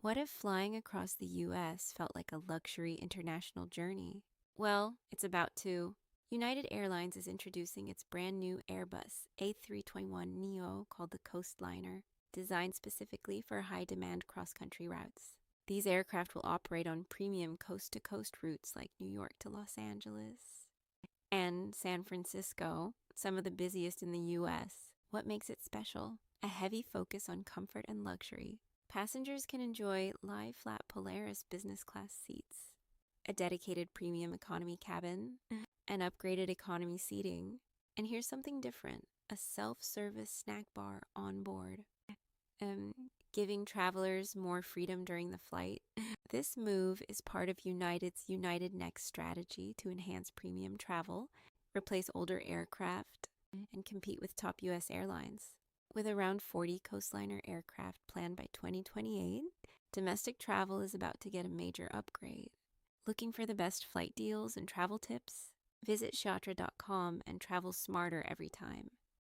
What if flying across the US felt like a luxury international journey? Well, it's about to. United Airlines is introducing its brand new Airbus A321neo called the Coastliner, designed specifically for high demand cross country routes. These aircraft will operate on premium coast to coast routes like New York to Los Angeles and San Francisco, some of the busiest in the US. What makes it special? A heavy focus on comfort and luxury. Passengers can enjoy lie flat Polaris business class seats, a dedicated premium economy cabin, and upgraded economy seating. And here's something different: a self-service snack bar on board, giving travelers more freedom during the flight. This move is part of United's United Next strategy to enhance premium travel, replace older aircraft, and compete with top US airlines. With around 40 Coastliner aircraft planned by 2028, domestic travel is about to get a major upgrade. Looking for the best flight deals and travel tips? Visit Siyatra.com and travel smarter every time.